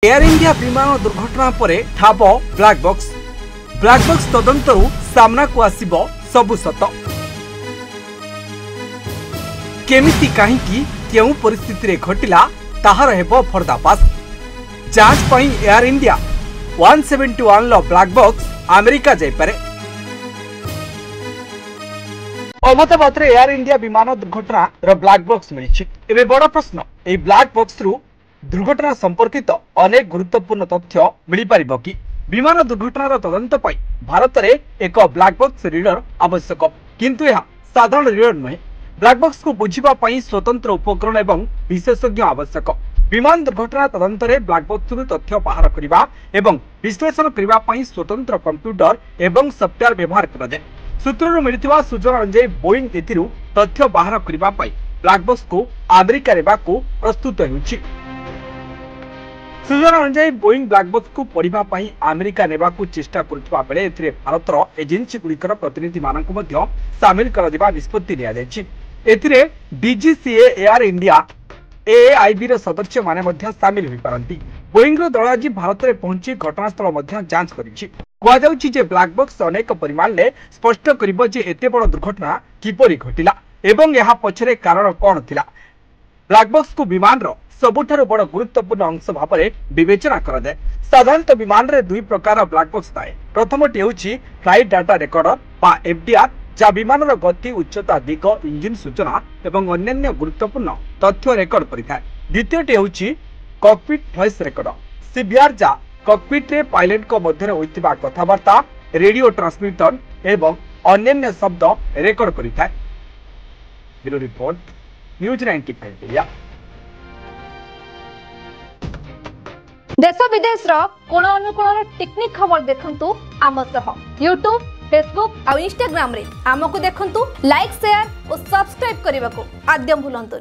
Air India विमान दुर्घटना पर ठाब ब्लैक बॉक्स तदंतरु सामना को आसिबो सबु सत केमिति काहींकी केउ परिस्थिति रे घटिला ताहार हेबो पर्दाफाश। जांच पई एयर इंडिया 171 लो ब्लैक बॉक्स अमेरिका जाय पारे। अहमदाबाद रे एयर इंडिया विमान दुर्घटना रो ब्लैक बॉक्स मिलिछि। एबे बड़ प्रश्न, ए ब्लैक बॉक्स रु दुर्घटना संपर्कित अनेक गुरुत्वपूर्ण तथ्य मिल पारिबो कि? विमान दुर्घटनार तदंत पाई भारत रे एक ब्लैक बॉक्स रीडर आवश्यक, किंतु यह साधारण रीडर नुहे। ब्लैक बॉक्स को बुझिबा पई स्वतंत्र उपकरण एवं विशेषज्ञ आवश्यक। विमान दुर्घटना तदंत रे ब्लैक बॉक्स रु तथ्य बाहर करिबा एवं विश्लेषण करिबा पई स्वतंत्र कंप्यूटर एवं सॉफ्टवेयर व्यवहार कराଯାए। सूत्रରୁ मिलिथिबा सूचना अनुसार बोइंग एथिरु तथ्य बाहर करिबा पई ब्लैक बॉक्स को अमेरिका रेबा को प्रस्तुत होउछि। सूचना अनुसार बोइंग ब्लैक बॉक्स को पढ़ा अमेरिका नेबा को चेष्टा करुवा बेले एथिरे भारतर एजेंसी गुड़िकर प्रतिनिधि मानक मध्य सामिल कर निष्पत्ति लिया जायछि। एथिरे डीजीसीए, एयर इंडिया, एआईबी रो सदस्य माने मध्य सामिल होई पारंती। बोइंग रो दल आज भारत रे पहुंची घटनास्थल मध्य जांच करिछि। कुआ जाउछि जे ब्लैक बॉक्स अनेक परिमाण ले स्पष्ट करिबो जे एते बड़ दुर्घटना किपरि घटिला एवं यहा पछरे कारण कोन थिला। ब्लैक बॉक्स को विमान रो सबुठारु बड़ गुरुत्वपूर्ण अंश भाବରେ विवेचना करा जाय। साधारणतः विमान रे दुई प्रकार ब्लैक बॉक्स थाए। प्रथमटी होछि फ्लाइट डाटा रेकॉर्डर बा एफडीआर, जा विमानर गति, उच्चता, दिग, इंजिन सूचना एवं अन्य गुरुत्वपूर्ण तथ्य रेकॉर्ड करिथाय। द्वितीयटी होछि कॉकपिट वॉइस रेकॉर्डर, सीवीआर, जा कॉकपिट रे पायलट को मध्य होइतिबा कथावार्ता, रेडियो ट्रांसमिटर एवं अन्य शब्द रेकॉर्ड करिथाय। Bureau report, news 95 India. देश विदेश कोण अनुकोण टेक्निक खबर देखंतु आम सह यूट्यूब, फेसबुक और इंस्टाग्राम रे आमको देखंतु। लाइक, शेयर और सब्सक्राइब करने को आद्यम भूलंतुनी।